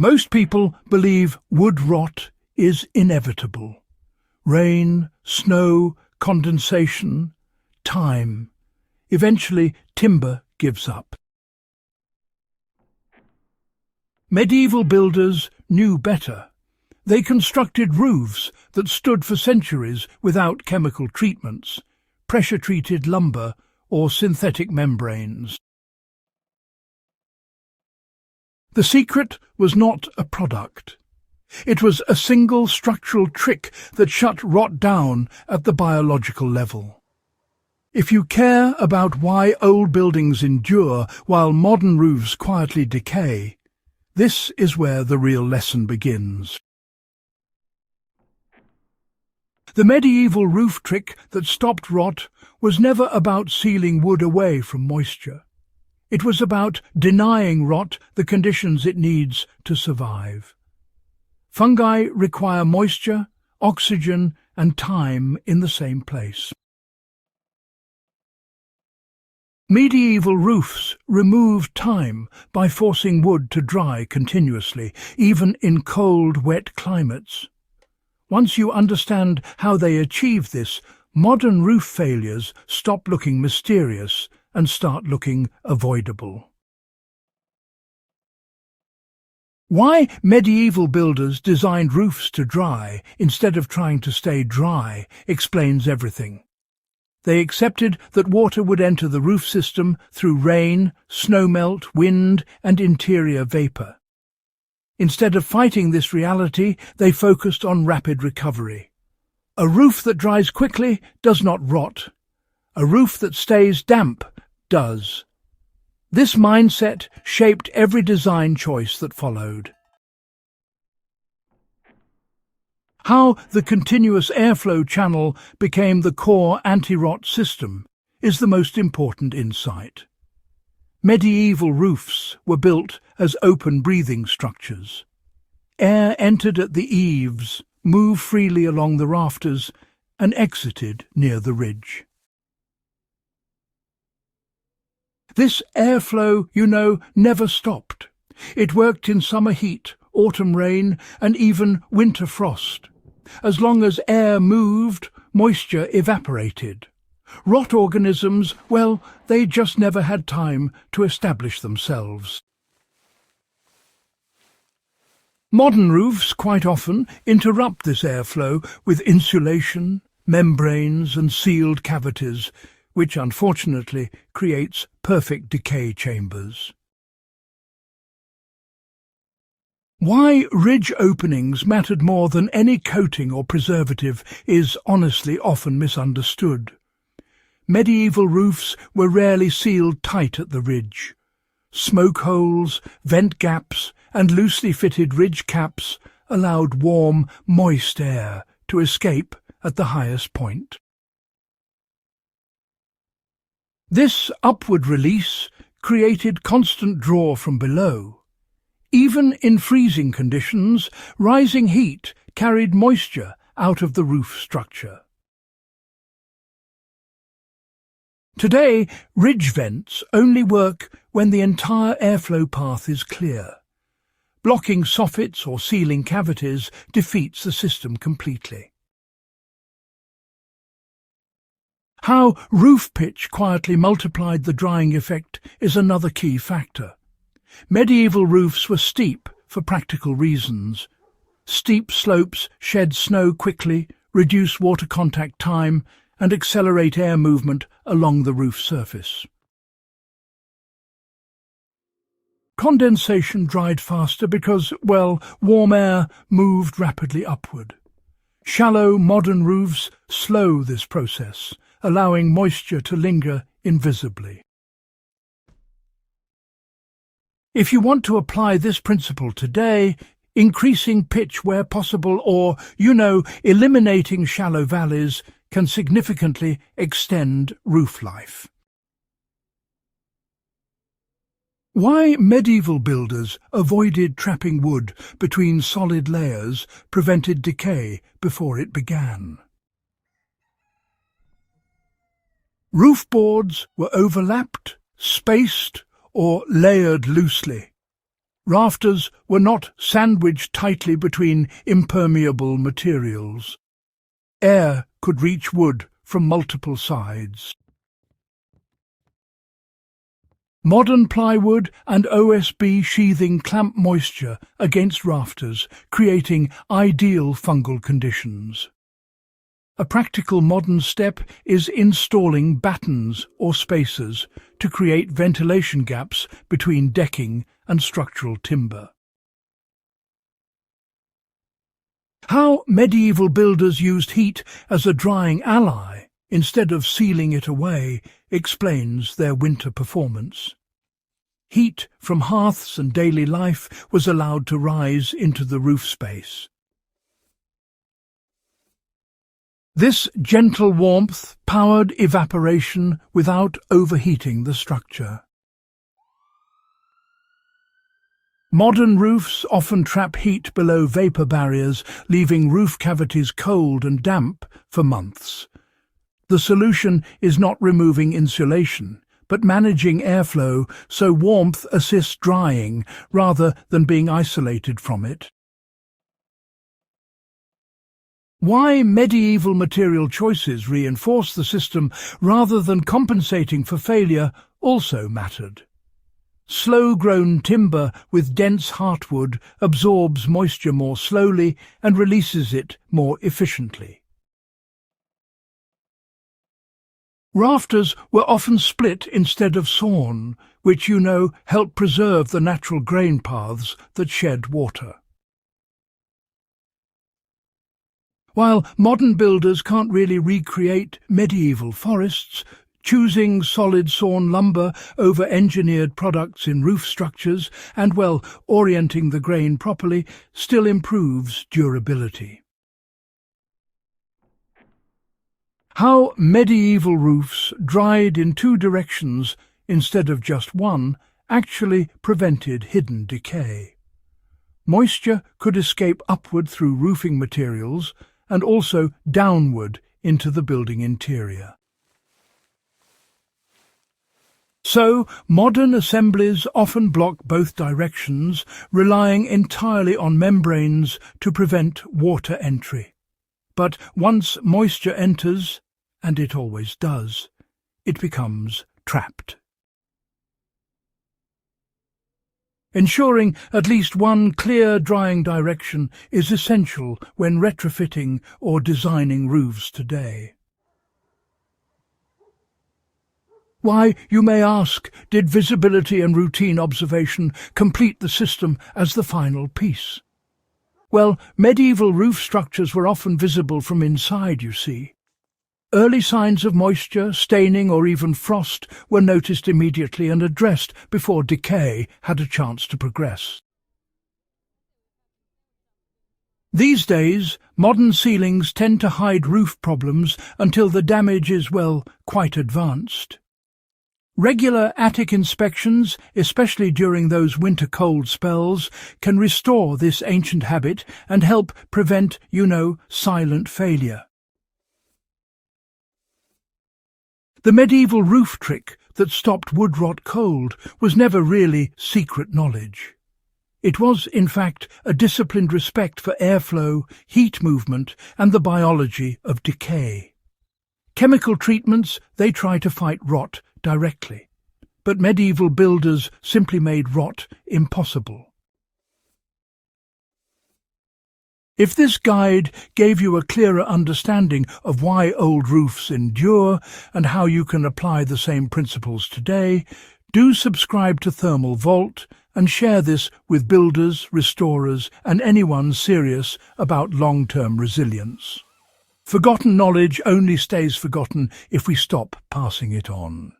Most people believe wood rot is inevitable. Rain, snow, condensation, time. Eventually, timber gives up. Medieval builders knew better. They constructed roofs that stood for centuries without chemical treatments, pressure-treated lumber or synthetic membranes. The secret was not a product. It was a single structural trick that shut rot down at the biological level. If you care about why old buildings endure while modern roofs quietly decay, this is where the real lesson begins. The medieval roof trick that stopped rot was never about sealing wood away from moisture. It was about denying rot the conditions it needs to survive. Fungi require moisture, oxygen, and time in the same place. Medieval roofs removed time by forcing wood to dry continuously, even in cold, wet climates. Once you understand how they achieve this, modern roof failures stop looking mysterious and start looking avoidable. Why medieval builders designed roofs to dry instead of trying to stay dry explains everything. They accepted that water would enter the roof system through rain, snowmelt, wind, and interior vapor. Instead of fighting this reality, they focused on rapid recovery. A roof that dries quickly does not rot. A roof that stays damp does. This mindset shaped every design choice that followed. How the continuous airflow channel became the core anti-rot system is the most important insight. Medieval roofs were built as open breathing structures. Air entered at the eaves, moved freely along the rafters, and exited near the ridge. This airflow, never stopped. It worked in summer heat, autumn rain, and even winter frost. As long as air moved, moisture evaporated. Rot organisms, they just never had time to establish themselves. Modern roofs quite often interrupt this airflow with insulation, membranes, and sealed cavities, which unfortunately creates perfect decay chambers. Why ridge openings mattered more than any coating or preservative is honestly often misunderstood. Medieval roofs were rarely sealed tight at the ridge. Smoke holes, vent gaps, and loosely fitted ridge caps allowed warm, moist air to escape at the highest point. This upward release created constant draw from below. Even in freezing conditions, rising heat carried moisture out of the roof structure. Today, ridge vents only work when the entire airflow path is clear. Blocking soffits or sealing cavities defeats the system completely. How roof pitch quietly multiplied the drying effect is another key factor. Medieval roofs were steep for practical reasons. Steep slopes shed snow quickly, reduce water contact time, and accelerate air movement along the roof surface. Condensation dried faster because, warm air moved rapidly upward. Shallow modern roofs slow this process, allowing moisture to linger invisibly. If you want to apply this principle today, increasing pitch where possible or, eliminating shallow valleys can significantly extend roof life. Why medieval builders avoided trapping wood between solid layers prevented decay before it began. Roof boards were overlapped, spaced, or layered loosely. Rafters were not sandwiched tightly between impermeable materials. Air could reach wood from multiple sides. Modern plywood and OSB sheathing clamp moisture against rafters, creating ideal fungal conditions. A practical modern step is installing battens or spacers to create ventilation gaps between decking and structural timber. How medieval builders used heat as a drying ally instead of sealing it away explains their winter performance. Heat from hearths and daily life was allowed to rise into the roof space. This gentle warmth powered evaporation without overheating the structure. Modern roofs often trap heat below vapor barriers, leaving roof cavities cold and damp for months. The solution is not removing insulation, but managing airflow so warmth assists drying rather than being isolated from it. Why medieval material choices reinforce the system rather than compensating for failure also mattered. Slow-grown timber with dense heartwood absorbs moisture more slowly and releases it more efficiently. Rafters were often split instead of sawn, which help preserve the natural grain paths that shed water. While modern builders can't really recreate medieval forests, choosing solid sawn lumber over engineered products in roof structures and, orienting the grain properly still improves durability. How medieval roofs dried in two directions instead of just one actually prevented hidden decay. Moisture could escape upward through roofing materials and also downward into the building interior. So, modern assemblies often block both directions, relying entirely on membranes to prevent water entry. But once moisture enters, and it always does, it becomes trapped. Ensuring at least one clear drying direction is essential when retrofitting or designing roofs today. Why, you may ask, did visibility and routine observation complete the system as the final piece? Well, medieval roof structures were often visible from inside, you see. Early signs of moisture, staining or even frost were noticed immediately and addressed before decay had a chance to progress. These days, modern ceilings tend to hide roof problems until the damage is, quite advanced. Regular attic inspections, especially during those winter cold spells, can restore this ancient habit and help prevent, silent failure. The medieval roof trick that stopped wood rot cold was never really secret knowledge. It was, in fact, a disciplined respect for airflow, heat movement, and the biology of decay. Chemical treatments, they try to fight rot directly, but medieval builders simply made rot impossible. If this guide gave you a clearer understanding of why old roofs endure and how you can apply the same principles today, do subscribe to Thermal Vault and share this with builders, restorers, and anyone serious about long-term resilience. Forgotten knowledge only stays forgotten if we stop passing it on.